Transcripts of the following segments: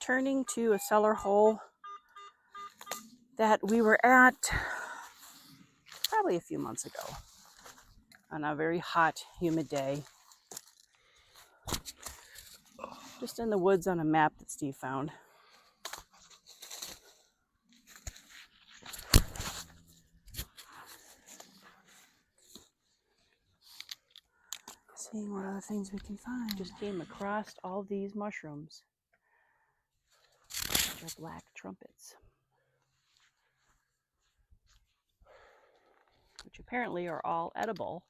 returning to a cellar hole that we were at probably a few months ago on a very hot, humid day. Just in the woods on a map that Steve found. Seeing what other things we can find. Just came across all these mushrooms. Which are black trumpets. Which apparently are all edible.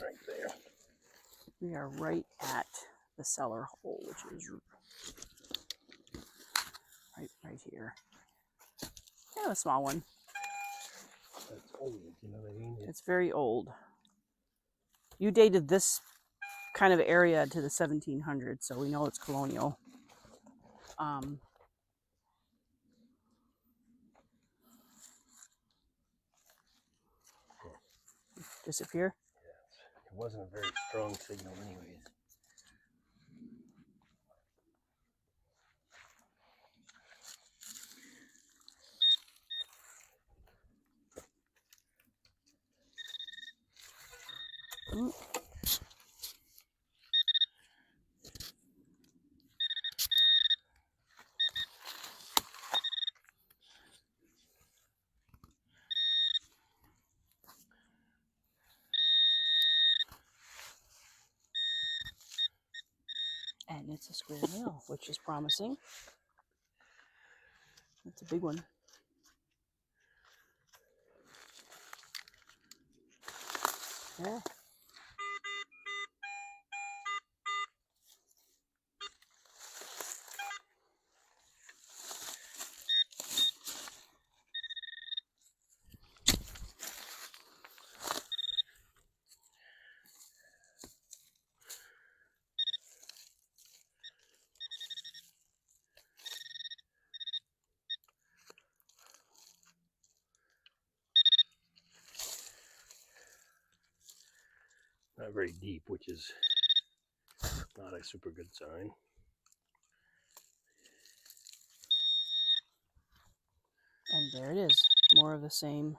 Right there. We are right at the cellar hole, which is right here. Kind of a small one. That's old, you know what I mean? It's very old. You dated this kind of area to the 1700s, so we know it's colonial. Disappear? Yes. It wasn't a very strong signal anyways. Mm. And it's a square nail, which is promising. That's a big one. Yeah. Not very deep, which is not a super good sign. And there it is. More of the same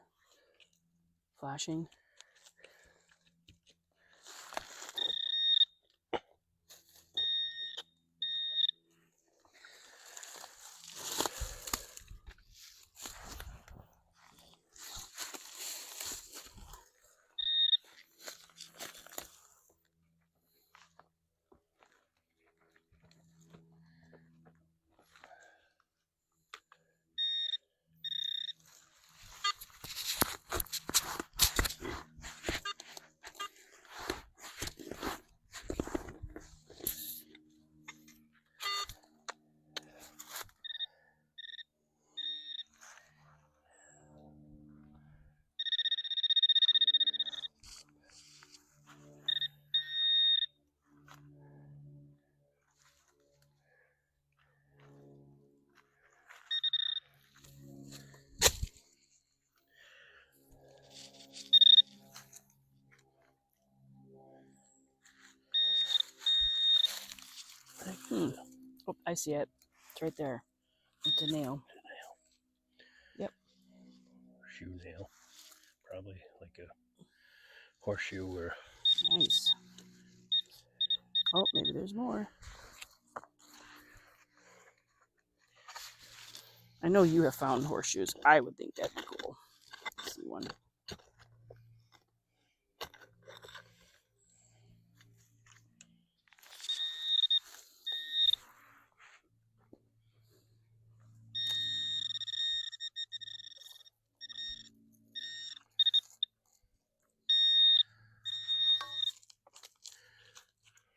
flashing. Oh, I see it. It's right there. It's a nail. Yep. Shoe nail. Probably like a horseshoe or... Nice. Oh, maybe there's more. I know you have found horseshoes. I would think that'd be cool. Let's see one.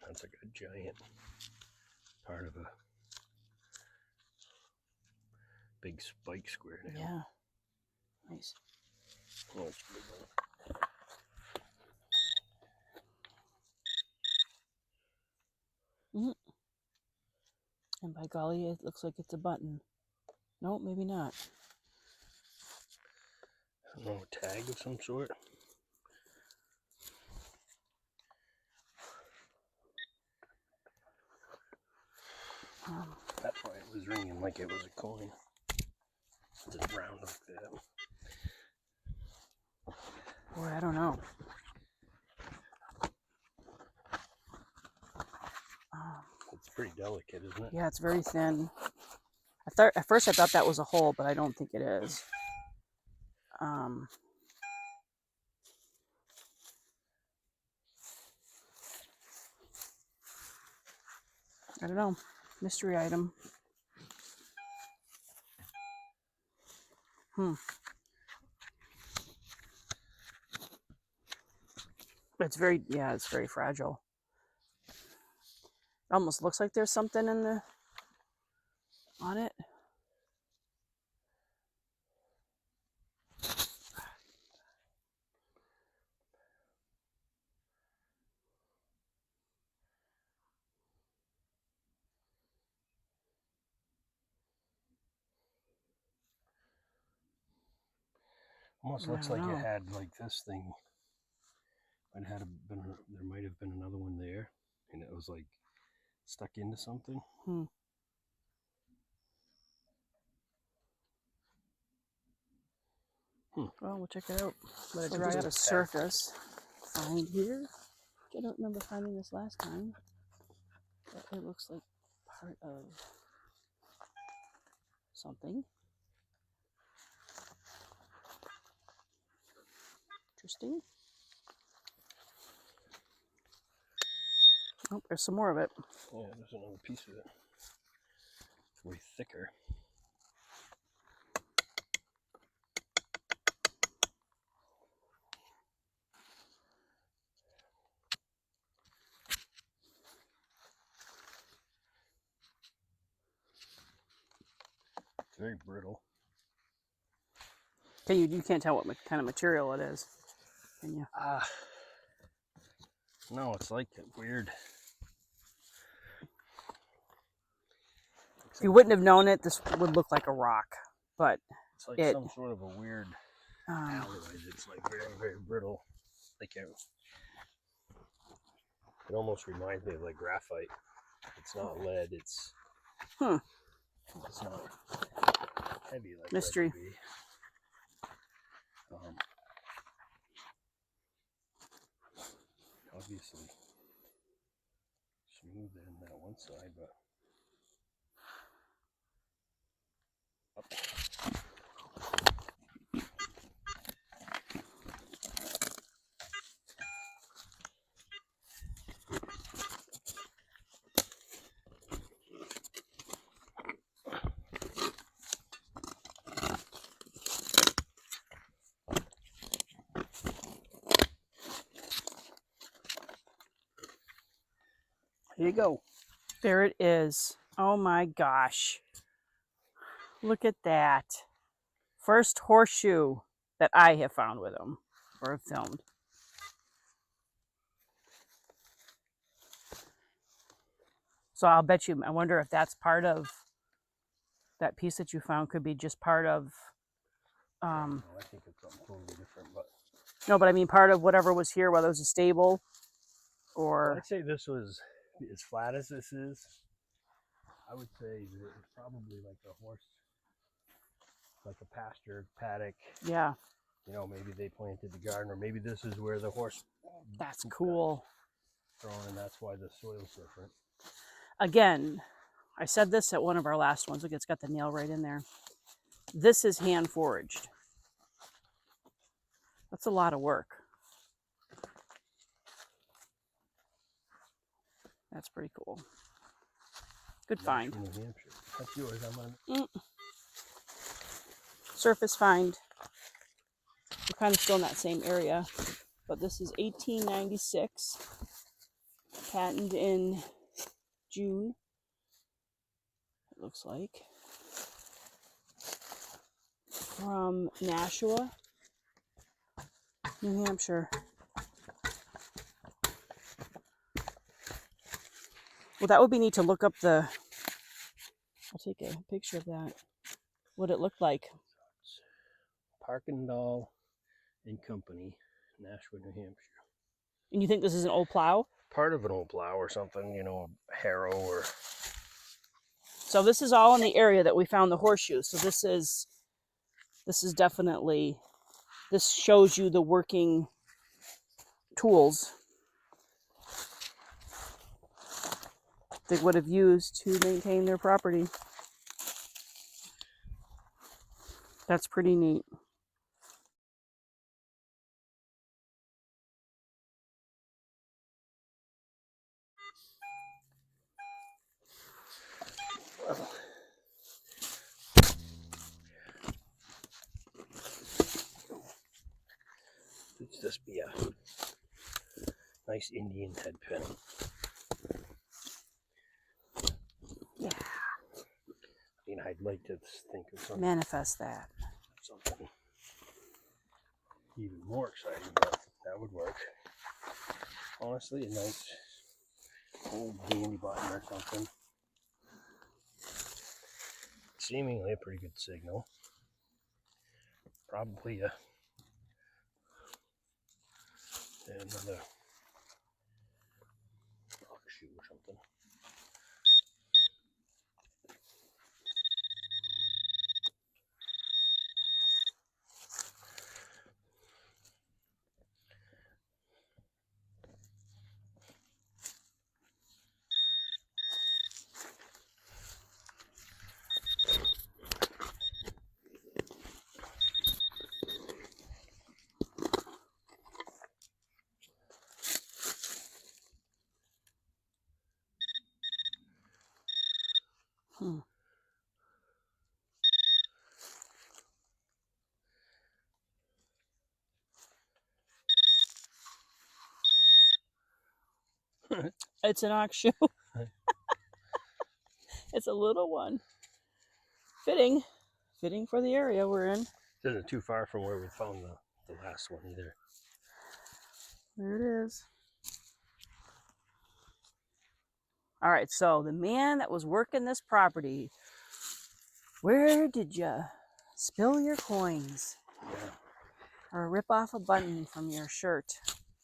That's like a giant part of a big spike square nail. Yeah. Nice. Oh, it's a big one. And by golly, it looks like it's a button. No, maybe not. I don't know, a tag of some sort. That's why it was ringing like it was a coin. Just round like that. Boy, I don't know. It's pretty delicate, isn't it? Yeah, it's very thin. At first I thought that was a hole, but I don't think it is. I don't know. Mystery item. It's very, yeah, it's very fragile. It almost looks like there's something on it. Almost looks like it had like this thing. It had been, there might have been another one there, and it was like stuck into something. Well, we'll check it out. Let it dry out a surface. Find here. I don't remember finding this last time. But it looks like part of something. Interesting. Oh, there's some more of it. Yeah, there's another piece of it. It's way thicker. It's very brittle. Okay, you can't tell what kind of material it is, can you? No, it's like weird. If you wouldn't have known it, this would look like a rock, but it's like some sort of a weird alloy. It's like very, very brittle. Like it almost reminds me of like graphite. It's not lead. It's not heavy like mystery. Lead would be. Obviously smooth in that one side, but here you go. There it is. Oh my gosh. Look at that. First horseshoe that I have found with them or have filmed. So I'll bet you, I wonder if that's part of that piece that you found could be just part of I think it's something totally different, but no, but I mean part of whatever was here, whether it was a stable or well, I'd say this was as flat as this is. I would say that it was probably like a horse, like a pasture paddock. yeah. You know, maybe they planted the garden, or maybe this is where the horse. That's cool. Thrown, and that's why the soil's different. Again, I said this at one of our last ones. Look, it's got the nail right in there. This is hand forged. That's a lot of work. That's pretty cool. Good find. From New Hampshire. That's yours. I'm on. Surface find. We're kind of still in that same area, but this is 1896. Patented in June. It looks like. From Nashua. New Hampshire. Well, that would be neat to look up the... I'll take a picture of that. What it looked like. Parkendall and Company, Nashua, New Hampshire. And you think this is an old plow? Part of an old plow or something, you know, a harrow or... So this is all in the area that we found the horseshoe. So this is definitely, this shows you the working tools they would have used to maintain their property. That's pretty neat. Well, let's just be a nice Indian head pin. Yeah. I mean, I'd like to think of something. Manifest that. Something even more exciting, but that would work. Honestly, a nice old dandy button or something. Seemingly a pretty good signal. Probably another rock shoe or something. It's an ox shoe. It's a little one. Fitting for the area we're in. It isn't too far from where we found the last one either. There it is. All right, so the man that was working this property, where did you spill your coins? Yeah. Or rip off a button from your shirt?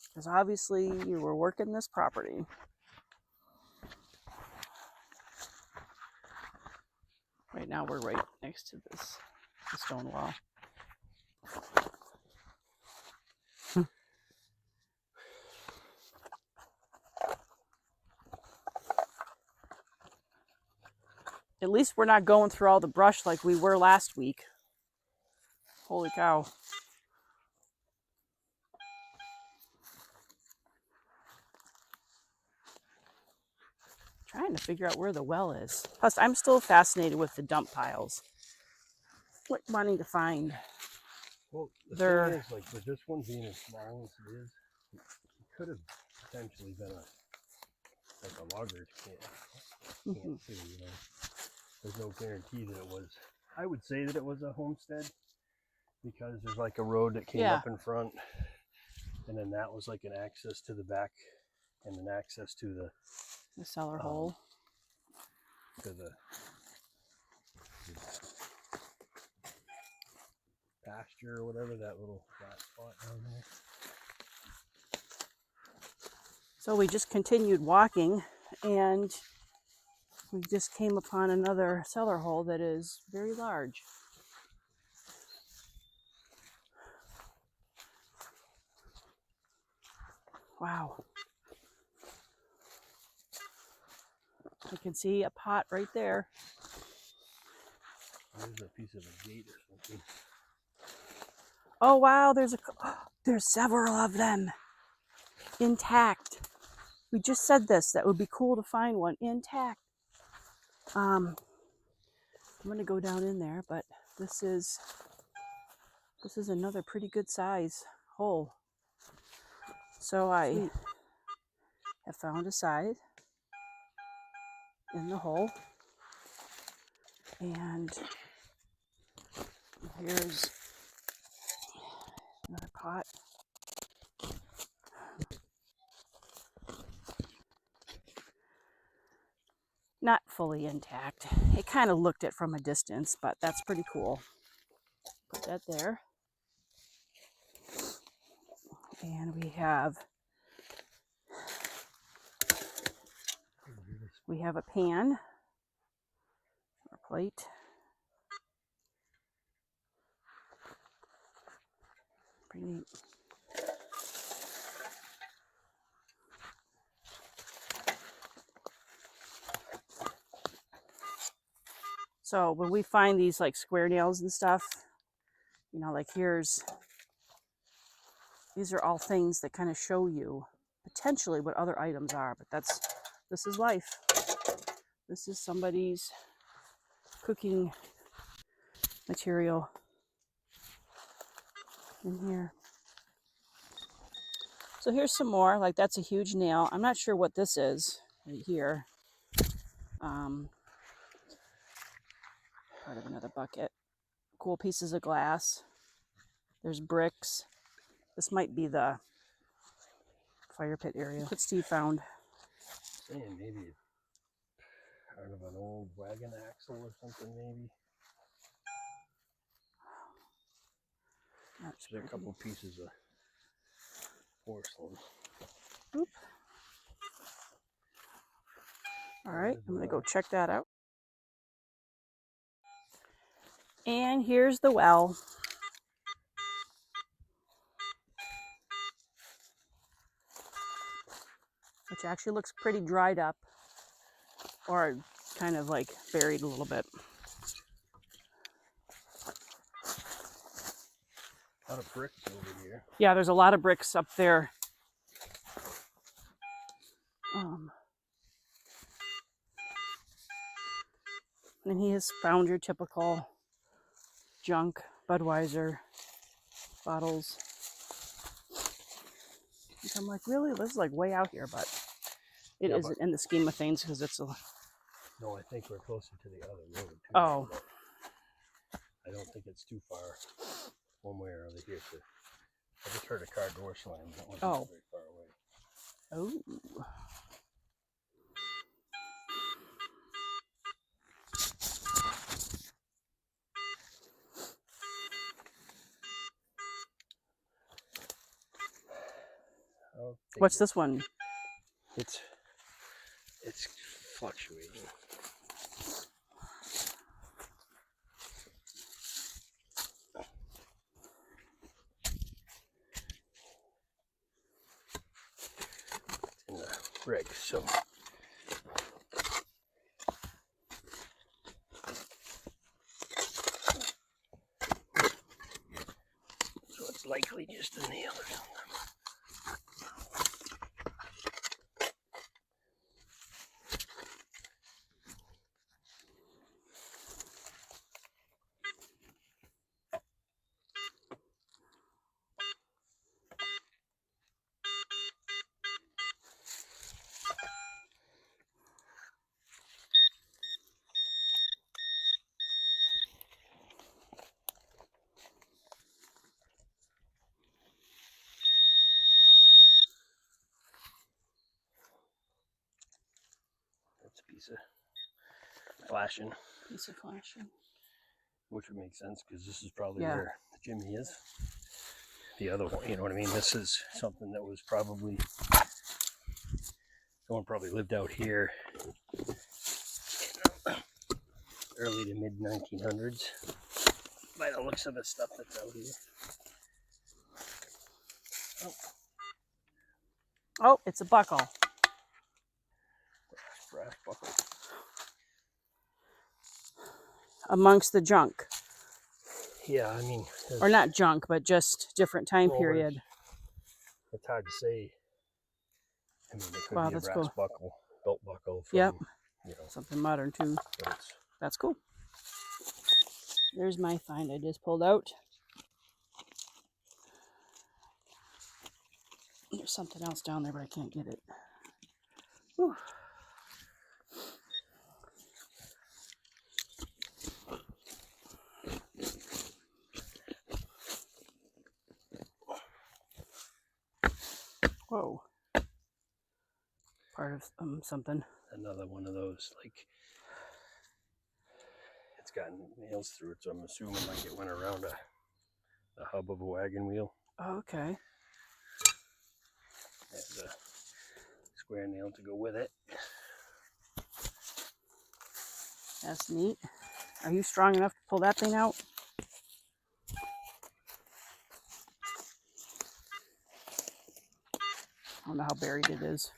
Because obviously you were working this property. Right now we're right next to the stone wall. At least we're not going through all the brush like we were last week. Holy cow. Trying to figure out where the well is. Plus, I'm still fascinated with the dump piles. What wanting to find. Well, the They're... thing is, like, with this one being as small as it is, it could have potentially been a logger. Can't see, you know. There's no guarantee that it was. I would say that it was a homestead because there's like a road that came up in front, and then that was like an access to the back, and an access to the cellar hole. To the pasture or whatever, that little flat spot down there. So we just continued walking, and we just came upon another cellar hole that is very large. Wow. I can see a pot right there. There's a piece of a gate or something. Oh wow, there's several of them intact. We just said this, that would be cool to find one intact. I'm gonna go down in there, but this is another pretty good size hole. So I have found a side in the hole, and here's another pot. not fully intact. It kind of looked it from a distance, but that's pretty cool. Put that there. And we have a pan or plate. Pretty neat. So when we find these like square nails and stuff, you know, like these are all things that kind of show you potentially what other items are, but this is life. This is somebody's cooking material in here. So here's some more, like that's a huge nail. I'm not sure what this is right here. Part of another bucket. Cool pieces of glass. There's bricks. This might be the fire pit area. What Steve found. Saying maybe part of an old wagon axle or something, maybe. There's a couple pieces of porcelain. Oop. All right, I'm gonna go check that out. And here's the well. Which actually looks pretty dried up, or kind of like buried a little bit. A lot of bricks over here. Yeah, there's a lot of bricks up there. And he has found your typical junk, Budweiser bottles. And I'm like, really? This is like way out here, but it isn't in the scheme of things because it's a... No, I think we're closer to the other road. Too, oh. I don't think it's too far one way or other here. I just heard a car door slam. That wasn't very far away. Oh. What's this one? It's fluctuating. In the brick, so it's likely just a nail or something. That's a piece of flashing. Which would make sense because this is probably where Jimmy is. The other one, you know what I mean? This is something that was probably, someone probably lived out here early to mid 1900s by the looks of the stuff that's out here. Oh, it's a buckle. Brass buckle. Amongst the junk. Yeah, I mean... Or not junk, but just different time period. It's hard to say. I mean, it could be a brass cool. buckle, belt buckle from, you know, something modern too. That's cool. There's my find I just pulled out. There's something else down there, but I can't get it. Whew. Whoa. Part of something. Another one of those, like, it's got nails through it, so I'm assuming like it went around a hub of a wagon wheel. Oh, okay. There's a square nail to go with it. That's neat. Are you strong enough to pull that thing out? I don't know how buried it is.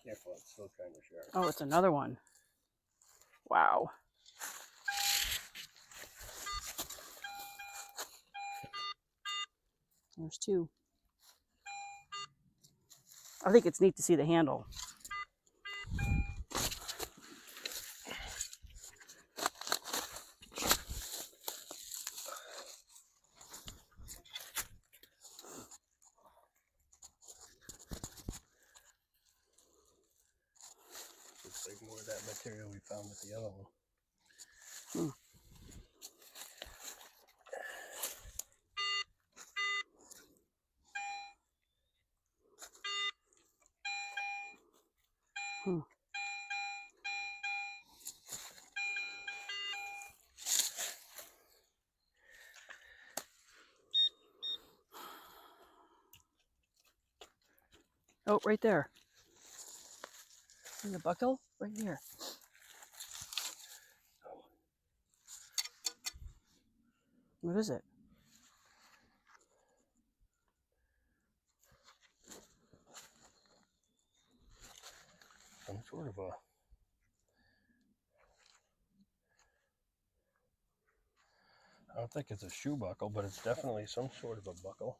Careful, it's still kind of sharp. Oh, it's another one. Wow. There's two. I think it's neat to see the handle. Looks like more of that material we found with the other one. Hmm. Hmm. Oh, right there. In the buckle? Right here. What is it? Some sort of a... I don't think it's a shoe buckle, but it's definitely some sort of a buckle.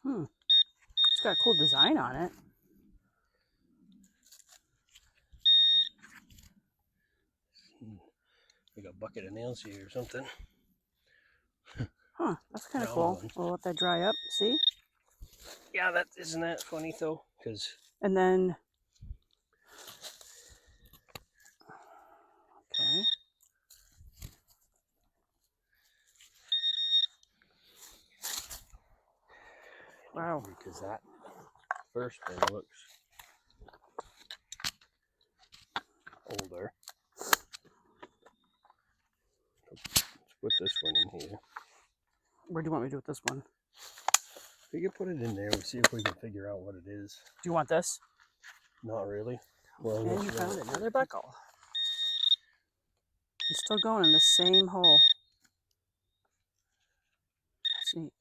It's got a cool design on it. Like a bucket of nails here or something. Huh, that's kind of Round cool. ones. We'll let that dry up. See? Yeah, that isn't that funny though? Because And then... Okay. Wow. Because that first one looks older. Let's put this one in here. Where do you want me to do with this one? We can put it in there and see if we can figure out what it is. Do you want this? Not really. Well, And you let's found roll. another buckle. You're still going in the same hole. That's neat.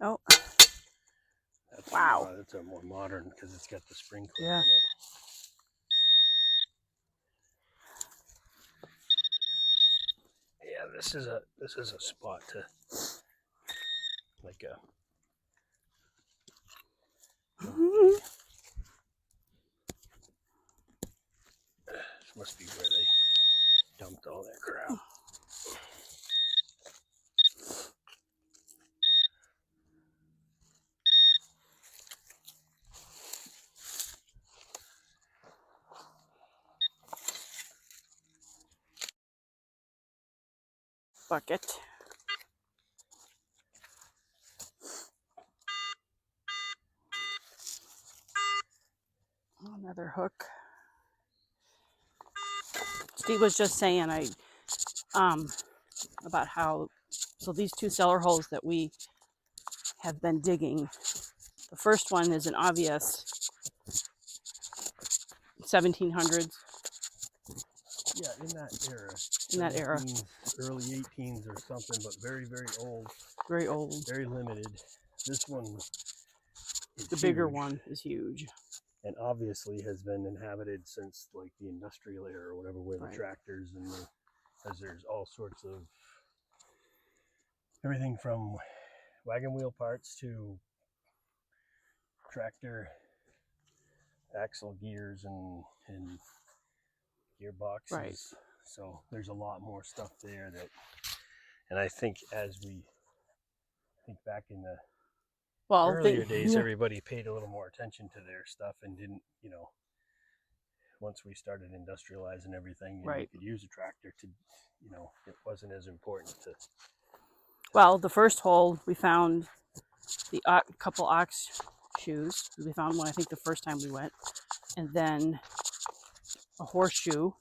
Oh, That's wow. That's a more modern because it's got the spring clip Yeah. in it. Yeah, this is a spot to like a. This must be where they dumped all their crap. Bucket. Another hook. Steve was just saying about how, so these two cellar holes that we have been digging, the first one is an obvious 1700s. Yeah, in that era. In that era. 17s, early 18s or something, but very, very old. Very old. Very limited. This one is The bigger huge, one is huge. and obviously has been inhabited since like the industrial era or whatever, where Right. the tractors and the, as there's all sorts of everything from wagon wheel parts to tractor axle gears and gearboxes. Right. So there's a lot more stuff there that, and I think back in the earlier days, everybody paid a little more attention to their stuff and didn't, once we started industrializing everything, and you Right. could use a tractor to, you know, it wasn't as important to. Well, the first hole we found the couple ox shoes. We found one, I think, the first time we went, and then a horseshoe.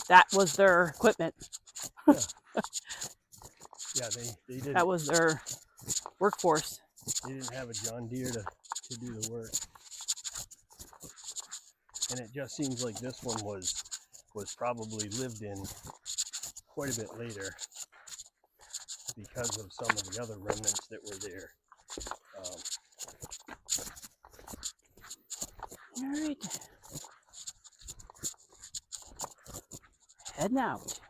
That was their equipment. Yeah, they didn't. That was their workforce. They didn't have a John Deere to do the work. And it just seems like this one was probably lived in quite a bit later because of some of the other remnants that were there. All right. Heading out.